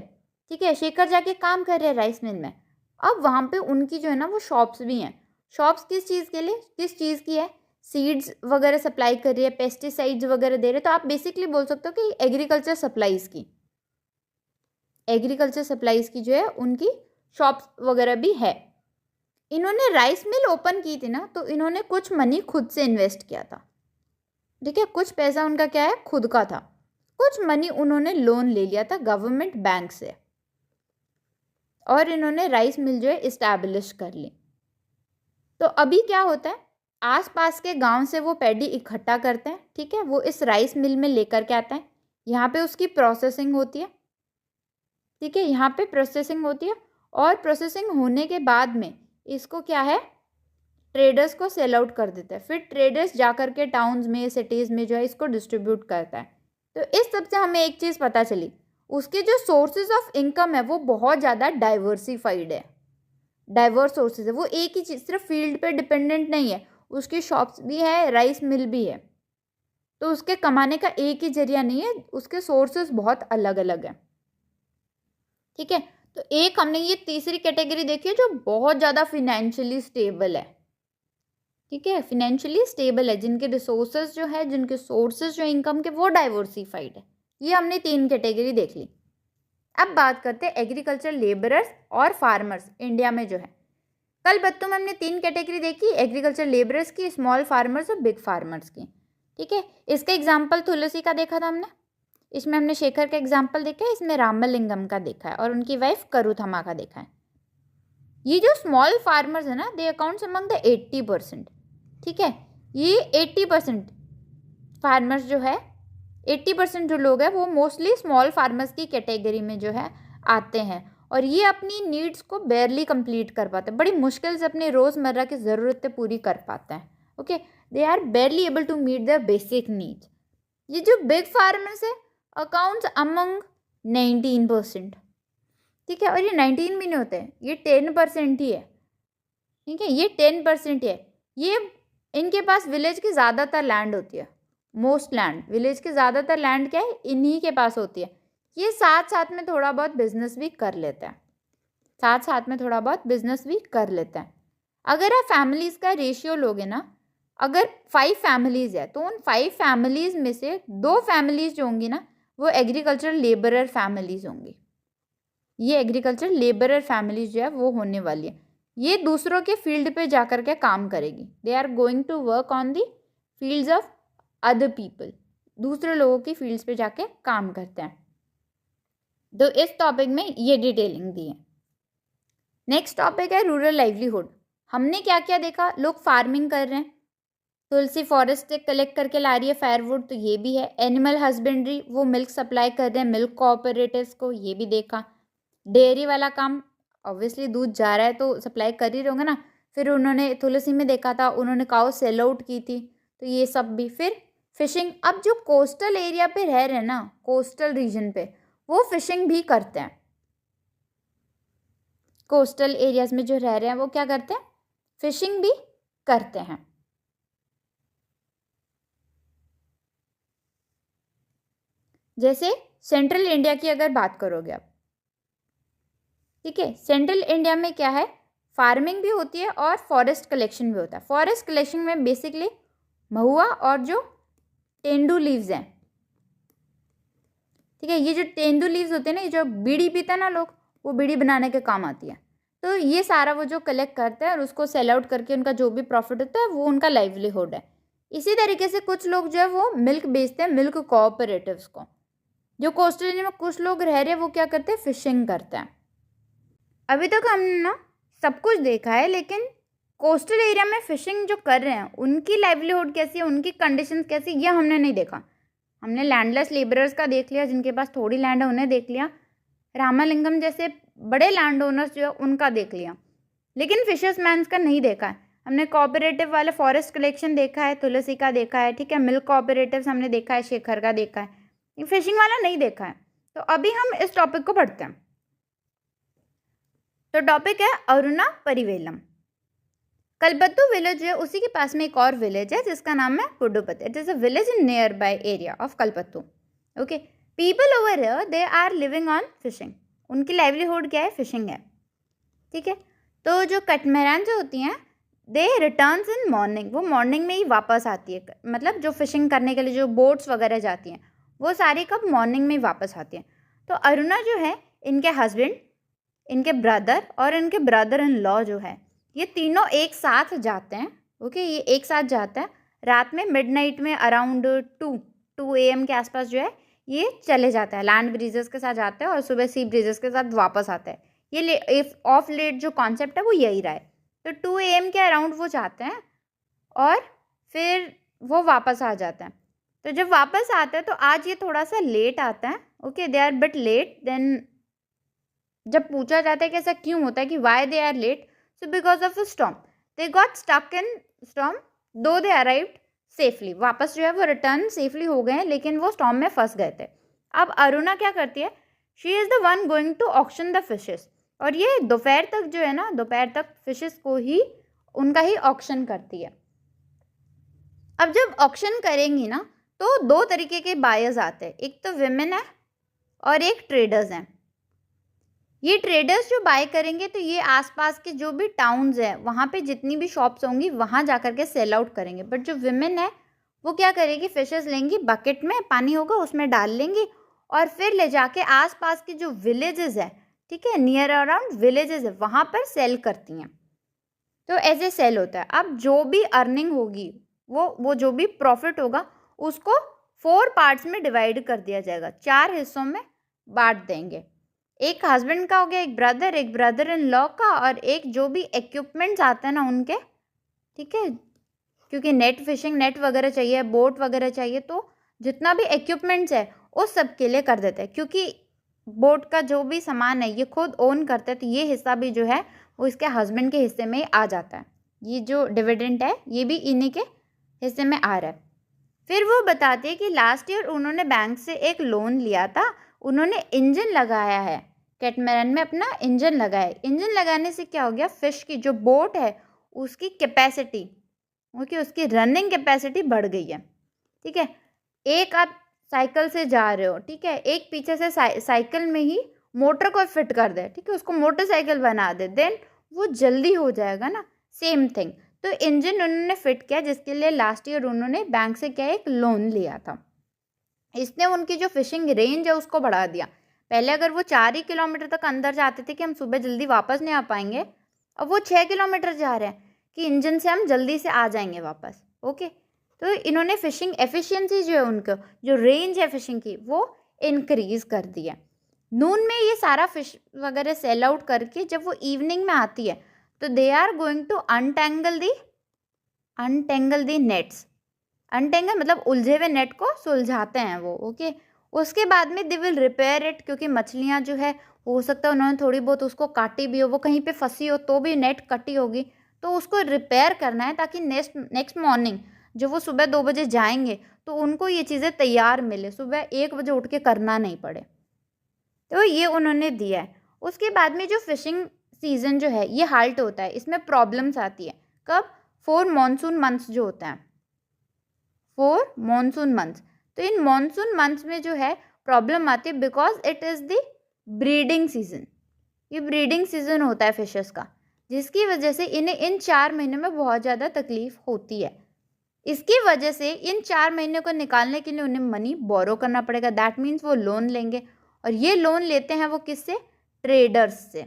ठीक है, शेखर जाके काम कर रहे हैं राइस मिल में। अब वहाँ पे उनकी जो है ना वो शॉप्स भी हैं। शॉप्स किस चीज़ के लिए, किस चीज़ की है, सीड्स वगैरह सप्लाई कर रही है, पेस्टिसाइड्स वगैरह दे रहे, तो आप बेसिकली बोल सकते हो कि एग्रीकल्चर सप्लाईज़ की जो है उनकी शॉप्स वगैरह भी है। इन्होंने राइस मिल ओपन की थी ना, तो इन्होंने कुछ मनी खुद से इन्वेस्ट किया था, ठीक है, कुछ पैसा उनका क्या है, खुद का था, कुछ मनी उन्होंने लोन ले लिया था गवर्नमेंट बैंक से, और इन्होंने राइस मिल जो है इस्टेब्लिश कर ली। तो अभी क्या होता है, आसपास के गांव से वो पैडी इकट्ठा करते हैं, ठीक है, वो इस राइस मिल में लेकर के आते हैं, यहाँ पे उसकी प्रोसेसिंग होती है, ठीक है, यहाँ पे प्रोसेसिंग होती है, और प्रोसेसिंग होने के बाद में इसको क्या है, ट्रेडर्स को सेल आउट कर देता है। फिर ट्रेडर्स जा कर के टाउन्स में, सिटीज़ में जो है इसको डिस्ट्रीब्यूट करता है। तो इस सब से हमें एक चीज़ पता चली, उसके जो सोर्सेज ऑफ इनकम है वो बहुत ज़्यादा डाइवर्सिफाइड है, डाइवर्स सोर्सेज है, वो एक ही चीज़ सिर्फ फील्ड पे डिपेंडेंट नहीं है, उसकी शॉप्स भी है, राइस मिल भी है, तो उसके कमाने का एक ही जरिया नहीं है, उसके सोर्सेज बहुत अलग अलग हैं, ठीक है। तो एक हमने ये तीसरी कैटेगरी देखी है जो बहुत ज़्यादा फिनेंशियली स्टेबल है, ठीक है, फिनेंशियली स्टेबल है, जिनके रिसोर्सेज जो है, जिनके सोर्सेज जो इनकम के वो डाइवर्सिफाइड है। ये हमने 3 कैटेगरी देख ली। अब बात करते हैं एग्रीकल्चर लेबरर्स और फार्मर्स इंडिया में जो है। कल बत्तों में हमने 3 कैटेगरी देखी, एग्रीकल्चर लेबरर्स की, स्मॉल फार्मर्स और बिग फार्मर्स की, ठीक है। इसका एग्जाम्पल तुलसी का देखा था हमने, इसमें हमने शेखर का एग्जाम्पल देखा है, इसमें रामलिंगम का देखा है, और उनकी वाइफ करुथमा का देखा है। ये जो स्मॉल फार्मर्स है ना, दे अकाउंट्स अमंग द 80%, ठीक है, ये 80% फार्मर्स जो है, 80% जो लोग हैं वो मोस्टली स्मॉल फार्मर्स की कैटेगरी में जो है आते हैं, और ये अपनी नीड्स को बेयरली कंप्लीट कर पाते हैं, बड़ी मुश्किल से अपनी रोज़मर्रा की ज़रूरतें पूरी कर पाते हैं, okay, they are barely able to meet their basic needs. ये जो बिग फार्मर्स है अकाउंट्स अमंग 19%, ठीक है, और ये 19 भी नहीं होते हैं, ये 10% ही है, ठीक है, ये 10% ही है। ये इनके पास विलेज की ज़्यादातर लैंड होती है, मोस्ट लैंड, विलेज की ज़्यादातर लैंड क्या है, इन्हीं के पास होती है। ये साथ साथ में थोड़ा बहुत बिजनेस भी कर लेते हैं, साथ साथ में थोड़ा बहुत बिजनेस भी कर लेते हैं। अगर आप फैमिलीज़ का रेशियो लोगे ना, अगर 5 फैमिलीज़ है तो उन 5 फैमिलीज़ में से 2 फैमिलीज़ जो होंगी ना वो एग्रीकल्चर लेबरर फैमिलीज़ होंगी। ये एग्रीकल्चर लेबरर फैमिलीज जो है वो होने वाली है, ये दूसरों के फील्ड पे जाकर के काम करेगी, they are going to work on the fields of other people, दूसरे लोगों की फील्ड्स पे जाके काम करते हैं। तो इस टॉपिक में ये डिटेलिंग दी है। नेक्स्ट टॉपिक है रूरल लाइवलीहुड। हमने क्या क्या देखा, लोग फार्मिंग कर रहे हैं, तुलसी फॉरेस्ट से कलेक्ट करके ला रही है फायरवुड, तो ये भी है। एनिमल हस्बेंड्री, वो मिल्क सप्लाई कर रहे हैं मिल्क कोऑपरेटिव्स को, ये भी देखा। डेयरी वाला काम, ऑब्वियसली दूध जा रहा है तो सप्लाई कर ही रहोगे ना। फिर उन्होंने तुलसी में देखा था, उन्होंने काउ सेल आउट की थी, तो ये सब भी। फिर फिशिंग, अब जो कोस्टल एरिया पे रह रहे हैं ना, कोस्टल रीजन पे, वो फिशिंग भी करते हैं। कोस्टल एरियाज में जो रह रहे हैं वो क्या करते हैं, फिशिंग भी करते हैं। जैसे सेंट्रल इंडिया की अगर बात करोगे आप, ठीक है, सेंट्रल इंडिया में क्या है, फार्मिंग भी होती है और फॉरेस्ट कलेक्शन भी होता है। फॉरेस्ट कलेक्शन में बेसिकली महुआ और जो तेंदू लीव्स हैं, ठीक है, ये जो तेंदू लीव्स होते हैं ना, ये जो बीड़ी पीते हैं ना लोग, वो बीड़ी बनाने के काम आती है। तो ये सारा वो जो कलेक्ट करते हैं और उसको सेल आउट करके उनका जो भी प्रॉफिट होता है वो उनका लाइवलीहुड है। इसी तरीके से कुछ लोग जो है वो मिल्क बेचते हैं मिल्क कोऑपरेटिव्स को। जो कोस्टल एरिया में कुछ लोग रह रहे हैं वो क्या करते हैं, फिशिंग करते हैं। अभी तक हमने ना सब कुछ देखा है, लेकिन कोस्टल एरिया में फिशिंग जो कर रहे हैं उनकी लाइवलीहुड कैसी है, उनकी कंडीशंस कैसी, ये हमने नहीं देखा। हमने लैंडलेस लेबरर्स का देख लिया, जिनके पास थोड़ी लैंड है उन्हें देख लिया, रामालिंगम जैसे बड़े लैंड ओनर्स जो है उनका देख लिया, लेकिन फिशर्समैन्स का नहीं देखा है। हमने कोऑपरेटिव वाले फॉरेस्ट कलेक्शन देखा है, तुलसी का देखा है, ठीक है, मिल्क कोऑपरेटिव्स हमने देखा है, शेखर का देखा है, फिशिंग वाला नहीं देखा है। तो अभी हम इस टॉपिक को पढ़ते हैं। तो टॉपिक है अरुणा परिवेलम। कल्पत्तू विलेज जो है उसी के पास में एक और विलेज है जिसका नाम है Pudupatti. It is a village in nearby area of Kalpattu. Okay, people over here they are living on fishing. उनकी लाइवलीहुड क्या है? फिशिंग है. ठीक है, तो जो कैटमैरान जो होती हैं दे रिटर्न्स इन मॉर्निंग. वो मॉर्निंग में ही वापस आती है. मतलब जो फिशिंग करने के लिए जो बोट्स वगैरह जाती हैं वो सारी कब? मॉर्निंग में ही वापस आती हैं. तो अरुणा जो है, इनके हस्बैंड, इनके ब्रदर और इनके ब्रदर इन लॉ जो है, ये तीनों एक साथ जाते हैं. ओके, ये एक साथ जाते हैं रात में मिडनाइट में अराउंड 2 AM के आसपास जो है ये चले जाता है. लैंड ब्रीजर्स के साथ जाते हैं और सुबह सी ब्रीजर्स के साथ वापस आता है. ये इफ ऑफ लेट जो कॉन्सेप्ट है वो यही रहा है. तो 2 AM के अराउंड वो जाते हैं और फिर वो वापस आ जाते हैं. तो जब वापस आते हैं तो आज ये थोड़ा सा लेट आता है. Okay, they are bit late. Then जब पूछा जाता है कि ऐसा क्यों होता है कि why they are late, so because of a storm. They got stuck in storm though they arrived safely. वापस जो है वो रिटर्न सेफली हो गए हैं लेकिन वो स्टॉर्म में फंस गए थे. अब अरुणा क्या करती है? She is the one going to auction the fishes. और ये दोपहर तक जो है ना, दोपहर तक फिशेस को ही उनका ही ऑक्शन करती है. अब जब ऑक्शन करेंगी ना तो 2 तरीके के बायर्स आते हैं. एक तो विमेन है और एक ट्रेडर्स हैं. ये ट्रेडर्स जो बाय करेंगे तो ये आसपास के जो भी टाउन्स हैं वहाँ पे जितनी भी शॉप्स होंगी वहाँ जा कर के सेल आउट करेंगे. बट जो विमेन है वो क्या करेगी? फिशेस लेंगी, बकेट में पानी होगा उसमें डाल लेंगी और फिर ले जाके आसपास के जो विलेजेस है, ठीक है, नियर अराउंड विलेजेस है, वहाँ पर सेल करती हैं. तो ऐसे सेल होता है. अब जो भी अर्निंग होगी वो जो भी प्रॉफिट होगा उसको 4 पार्ट्स में डिवाइड कर दिया जाएगा. 4 हिस्सों में बांट देंगे. एक हस्बैंड का हो गया, एक ब्रदर इन लॉ का, और एक जो भी इक्विपमेंट्स आते हैं ना उनके. ठीक है, क्योंकि नेट फिशिंग नेट वगैरह चाहिए, बोट वगैरह चाहिए, तो जितना भी इक्विपमेंट्स है उस सब के लिए कर देते हैं. क्योंकि बोट का जो भी सामान है ये खुद ओन करते हैं तो ये हिस्सा भी जो है वो इसके हस्बैंड के हिस्से में ही आ जाता है. ये जो डिविडेंड है ये भी इन्हीं के हिस्से में आ रहा है. फिर वो बताते हैं कि लास्ट ईयर उन्होंने बैंक से एक लोन लिया था. उन्होंने इंजन लगाया है कैटमैरन में, अपना इंजन लगाया है. इंजन लगाने से क्या हो गया? फिश की जो बोट है उसकी कैपेसिटी, ओके, उसकी रनिंग कैपेसिटी बढ़ गई है. ठीक है, एक आप साइकिल से जा रहे हो, ठीक है, एक पीछे से साइकिल में ही मोटर को फिट कर दे, ठीक है, उसको मोटरसाइकिल बना दे, देन वो जल्दी हो जाएगा ना. Same thing. तो इंजन उन्होंने फिट किया जिसके लिए लास्ट ईयर उन्होंने बैंक से क्या एक लोन लिया था. इसने उनकी जो फिशिंग रेंज है उसको बढ़ा दिया. पहले अगर वो 4 ही किलोमीटर तक अंदर जाते थे कि हम सुबह जल्दी वापस नहीं आ पाएंगे, अब वो 6 किलोमीटर जा रहे हैं कि इंजन से हम जल्दी से आ जाएंगे वापस. ओके, तो इन्होंने फिशिंग एफिशिएंसी जो है उनका जो रेंज है फिशिंग की वो इंक्रीज़ कर दी है. नून में ये सारा फिश वगैरह सेल आउट करके जब वो इवनिंग में आती है तो they are going to untangle the nets. Untangle मतलब उलझे हुए नेट को सुलझाते हैं वो. ओके, उसके बाद में दे विल रिपेयर इट, क्योंकि मछलियाँ जो है हो सकता है उन्होंने थोड़ी बहुत उसको काटी भी हो, वो कहीं पे फंसी हो तो भी नेट कटी होगी, तो उसको रिपेयर करना है ताकि नेक्स्ट मॉर्निंग जो वो सुबह 2 बजे जाएंगे तो उनको ये चीज़ें तैयार मिले, सुबह 1 बजे उठ के करना नहीं पड़े. तो ये उन्होंने दिया है. उसके बाद में जो फिशिंग सीज़न जो है ये हाल्ट होता है. इसमें प्रॉब्लम्स आती है कब? 4 मॉनसून मंथ्स जो होता है, 4 मॉनसून मंथ्स. तो इन मॉनसून मंथ्स में जो है प्रॉब्लम आती है because it is the breeding season. ये ब्रीडिंग सीजन होता है फिशेस का, जिसकी वजह से इन्हें इन 4 महीने में बहुत ज़्यादा तकलीफ होती है. इसकी वजह से इन 4 महीने को निकालने के लिए उन्हें मनी बोरो करना पड़ेगा. दैट मीन्स वो लोन लेंगे, और ये लोन लेते हैं वो किससे? ट्रेडर्स से.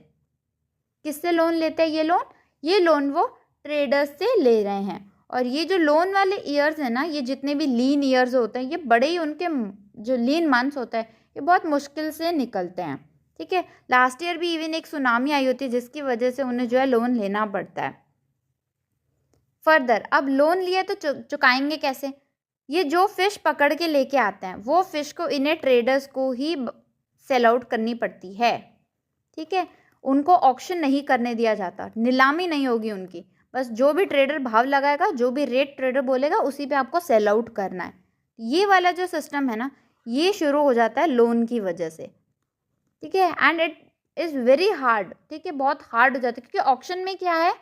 किससे लोन लेते हैं ये लोन वो ट्रेडर्स से ले रहे हैं. और ये जो लोन वाले ईयर्स हैं ना, ये जितने भी लीन ईयर्स होते हैं, ये बड़े ही उनके जो लीन मंथ्स होता है ये बहुत मुश्किल से निकलते हैं. ठीक है, लास्ट ईयर भी इवन एक सुनामी आई होती है जिसकी वजह से उन्हें जो है लोन लेना पड़ता है. फर्दर अब लोन लिया तो चुकाएंगे कैसे? ये जो फिश पकड़ के लेके आते हैं वो फिश को इन्हें ट्रेडर्स को ही सेल आउट करनी पड़ती है. ठीक है, उनको ऑक्शन नहीं करने दिया जाता, नीलामी नहीं होगी उनकी. बस जो भी ट्रेडर भाव लगाएगा, जो भी रेट ट्रेडर बोलेगा उसी पे आपको सेल आउट करना है. ये वाला जो सिस्टम है ना ये शुरू हो जाता है लोन की वजह से. ठीक है, and it is very hard. ठीक है, बहुत हार्ड हो जाता है क्योंकि ऑक्शन में क्या है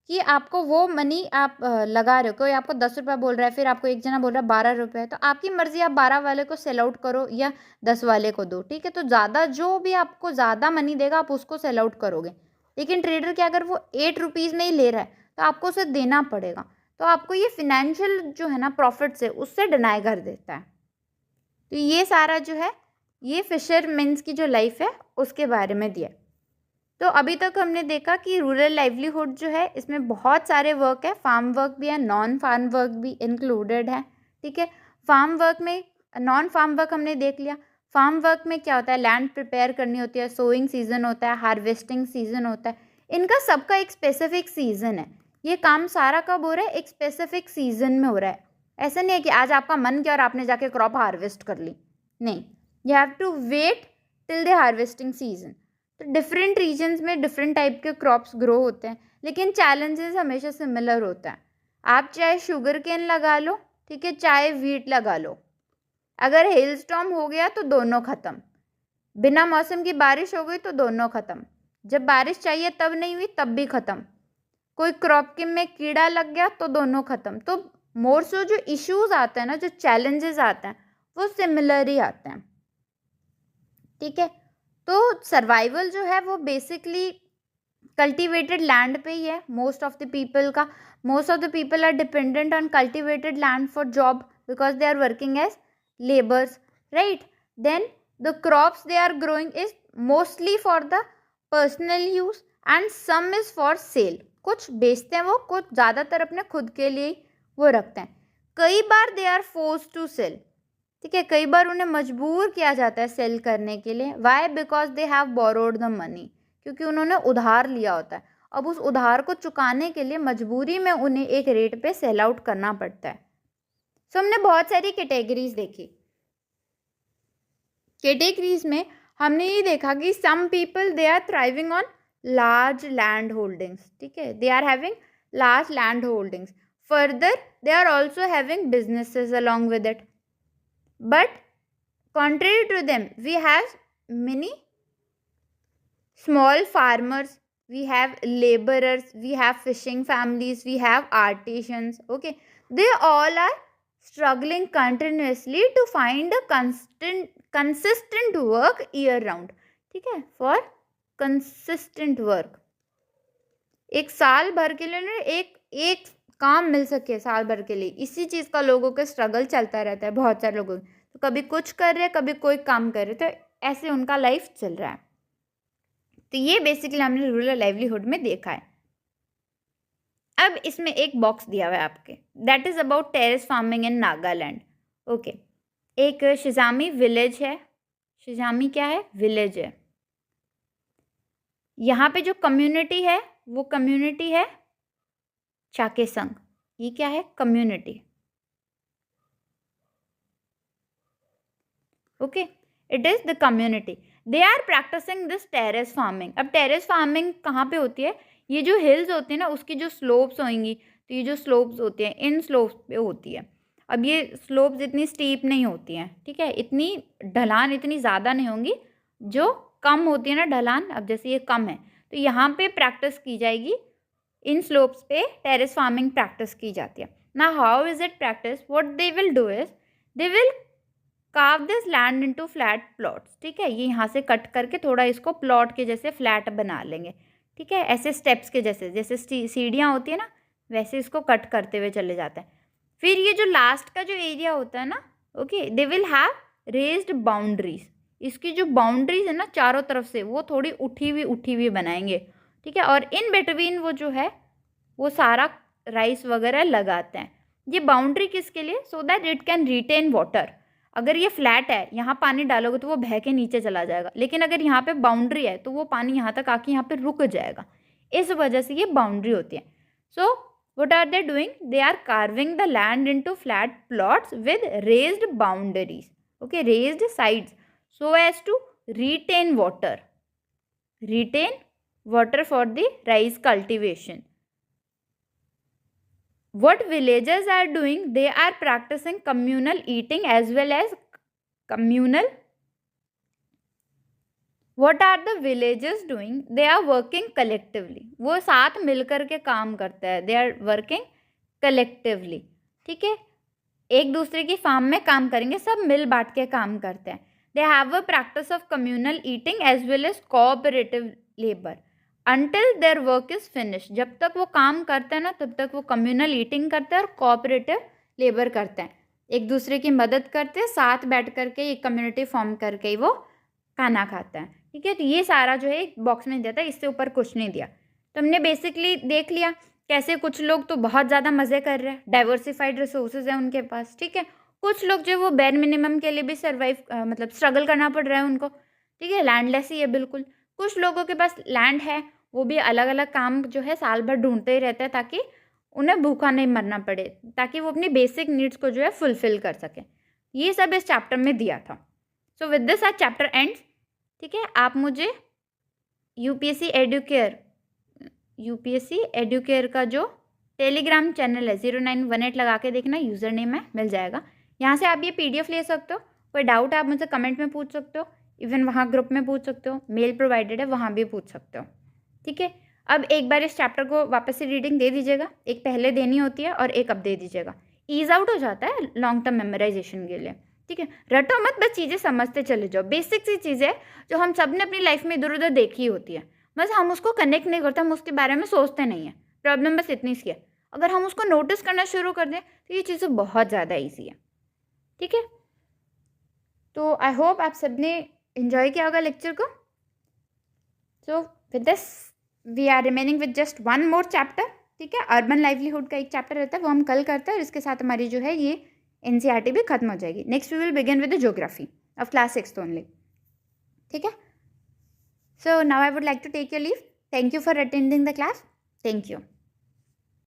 कि आपको वो मनी आप लगा रहे हो, कोई आपको 10 रुपये बोल रहा है, फिर आपको एक जना बोल रहा है 12 रुपये, तो आपकी मर्जी, आप 12 वाले को सेल आउट करो या 10 वाले को दो, ठीक है। तो ज़्यादा जो भी आपको ज़्यादा मनी देगा आप उसको सेल आउट करोगे, लेकिन ट्रेडर क्या, अगर वो 8 रुपीज़ में ही ले रहा है तो आपको उसे देना पड़ेगा, तो आपको ये फिनेंशियल जो है ना प्रॉफिट से उससे डिनाई कर देता है। तो ये सारा जो है ये फिशरमैन्स की जो लाइफ है उसके बारे में दिया। तो अभी तक हमने देखा कि रूरल लाइवलीहुड जो है इसमें बहुत सारे वर्क है, फार्म वर्क भी है, नॉन फार्म वर्क भी इंक्लूडेड है, ठीक है। फार्म वर्क में, नॉन फार्म वर्क हमने देख लिया। फार्म वर्क में क्या होता है, लैंड प्रिपेयर करनी होती है, सोइंग सीजन होता है, हार्वेस्टिंग सीजन होता है, इनका सबका एक स्पेसिफिक सीजन है। ये काम सारा कब हो रहा है, एक स्पेसिफिक सीजन में हो रहा है। ऐसा नहीं है कि आज आपका मन किया और आपने जाके क्रॉप हार्वेस्ट कर ली, नहीं, you have to wait till the harvesting season. तो डिफरेंट रीजन्स में डिफरेंट टाइप के क्रॉप्स ग्रो होते हैं, लेकिन चैलेंजेस हमेशा सिमिलर होता है। आप चाहे शुगर केन लगा लो, ठीक है, चाहे वीट लगा लो, अगर हेल स्टॉर्म हो गया तो दोनों ख़त्म, बिना मौसम की बारिश हो गई तो दोनों ख़त्म, जब बारिश चाहिए तब नहीं हुई तब भी ख़त्म, कोई क्रॉप में कीड़ा लग गया तो दोनों ख़त्म। तो मोर सो जो इश्यूज आते हैं ना, जो चैलेंजेस आते हैं वो सिमिलर ही आते हैं, ठीक है। तो सर्वाइवल जो है वो बेसिकली कल्टीवेटेड लैंड पे ही है मोस्ट ऑफ द पीपल का। Most of the people are dependent on cultivated land for job because they are working as labours, right. Then the crops they are growing is mostly for the personal use and some is for sale. कुछ बेचते हैं वो, कुछ ज़्यादातर अपने खुद के लिए वो रखते हैं। कई बार they are force to sell, ठीक है, कई बार उन्हें मजबूर किया जाता है सेल करने के लिए। Why, because they have borrowed the money, क्योंकि उन्होंने उधार लिया होता है। अब उस उधार को चुकाने के लिए मजबूरी में उन्हें एक रेट पे सेल आउट करना पड़ता है। सो हमने बहुत सारी कैटेगरीज देखी। कैटेगरीज में हमने ये देखा कि some people they are thriving on large land holdings, ठीक है, they are having large land holdings. Further they are also having businesses along with it, but contrary to them we have many small farmers, we have laborers, we have fishing families, we have artisans, okay, they all are struggling continuously to find a consistent work year round, ठीक है, for consistent work, एक साल भर के लिए एक काम मिल सके साल भर के लिए, इसी चीज़ का लोगों का स्ट्रगल चलता रहता है। बहुत सारे लोगों तो कभी कुछ कर रहे हैं, कभी कोई काम कर रहे, तो ऐसे उनका लाइफ चल रहा है। तो ये बेसिकली हमने रूरल लाइवलीहुड में देखा है। अब इसमें एक बॉक्स दिया हुआ है आपके, that is about terrace farming in Nagaland, okay. एक शिजामी विलेज है, शिजामी क्या है, विलेज है। यहाँ पे जो कम्युनिटी है वो कम्युनिटी है चाकेसंग। ये क्या है, community, okay, it is the community. They are practising this terrace farming. अब टेरेस फार्मिंग कहाँ पे होती है, ये जो हिल्स होती है ना उसकी जो स्लोप्स होंगी, तो ये जो स्लोप्स होती हैं इन स्लोप्स पे होती है। अब ये स्लोप्स इतनी स्टीप नहीं होती हैं, ठीक है, इतनी ढलान इतनी ज़्यादा नहीं होंगी, जो कम होती है ना ढलान, अब जैसे ये कम है तो यहाँ पे प्रैक्टिस की जाएगी, इन स्लोप्स पे टेरेस फार्मिंग प्रैक्टिस की जाती है ना। How is it practice, what they will do is they will curve this land into flat plots, ठीक है, ये यहाँ से कट करके थोड़ा इसको प्लॉट के जैसे फ्लैट बना लेंगे, ठीक है, ऐसे स्टेप्स के जैसे, जैसे सीढ़ियाँ होती है ना वैसे इसको कट करते हुए चले जाते हैं। फिर ये जो लास्ट का जो एरिया होता है ना, okay, they will have raised boundaries, इसकी जो बाउंड्रीज है ना चारों तरफ से वो थोड़ी उठी हुई बनाएंगे, ठीक है, और इन बिटवीन वो जो है वो सारा राइस वगैरह लगाते हैं। ये बाउंड्री किसके लिए, so that it can retain water. अगर ये फ्लैट है, यहाँ पानी डालोगे तो वो बह के नीचे चला जाएगा, लेकिन अगर यहाँ पे बाउंड्री है तो वो पानी यहाँ तक आके यहाँ पे रुक जाएगा, इस वजह से ये बाउंड्री होती है। सो what are they doing, they are carving the land into flat plots with raised boundaries, okay, raised sides, so as to retain water for the rice cultivation. What villagers are doing, they are practicing communal eating as well as communal What are the villages doing? They are working collectively. वो साथ मिलकर के काम करते हैं. They are working collectively. ठीक है, एक दूसरे की फार्म में काम करेंगे, सब मिल बांट के काम करते हैं. They have a practice of communal eating as well as cooperative labor until their work is finished. जब तक वो काम करते हैं ना, तब तक वो communal eating करते हैं और cooperative labor करते हैं. एक दूसरे की मदद करते हैं, साथ बैठ करके एक कम्युनिटी फॉर्म करके ही वो खाना खाते हैं. ठीक है, तो ये सारा जो है एक बॉक्स में दिया था, इससे ऊपर कुछ नहीं दिया. तो हमने बेसिकली देख लिया कैसे कुछ लोग तो बहुत ज़्यादा मज़े कर रहे हैं, डाइवर्सिफाइड रिसोर्सेज है उनके पास. ठीक है, कुछ लोग जो वो बेर मिनिमम के लिए भी सर्वाइव मतलब स्ट्रगल करना पड़ रहा है उनको. ठीक है, लैंडलेस ही है बिल्कुल. कुछ लोगों के पास लैंड है, वो भी अलग अलग काम जो है साल भर ढूंढते ही रहते हैं ताकि उन्हें भूखा नहीं मरना पड़े, ताकि वो अपनी बेसिक नीड्स को जो है फुलफिल कर सकें. ये सब इस चैप्टर में दिया था. सो with this our chapter ends. ठीक है, आप मुझे यूपीएससी एडुकेयर का जो टेलीग्राम चैनल है 0918 लगा के देखना, यूज़र नेम है, मिल जाएगा. यहाँ से आप ये PDF ले सकते हो. कोई डाउट आप मुझसे कमेंट में पूछ सकते हो, इवन वहाँ ग्रुप में पूछ सकते हो, मेल प्रोवाइडेड है, वहाँ भी पूछ सकते हो. ठीक है, अब एक बार इस चैप्टर को वापस से रीडिंग दे दीजिएगा. एक पहले देनी होती है और एक अब दे दीजिएगा. ईज आउट हो जाता है लॉन्ग टर्म मेमोराइजेशन के लिए. ठीक है, रटो मत, बस चीज़ें समझते चले जाओ. बेसिक सी चीज़ें जो हम सब ने अपनी लाइफ में इधर उधर देखी होती है, बस हम उसको कनेक्ट नहीं करते, हम उसके बारे में सोचते नहीं हैं. प्रॉब्लम बस इतनी सी है. अगर हम उसको नोटिस करना शुरू कर दें तो ये चीज़ें बहुत ज़्यादा ईजी है. ठीक है, तो आई होप आप सब ने इन्जॉय किया होगा लेक्चर को. So with this we are remaining with just one more chapter. ठीक है, अर्बन लाइवलीहुड का एक चैप्टर रहता है, वो हम कल करते हैं और इसके साथ हमारी जो है ये NCERT भी खत्म हो जाएगी. Next we will begin with the geography of class 6th only. ठीक है, so now I would like to take your leave. Thank you for attending the class. Thank you.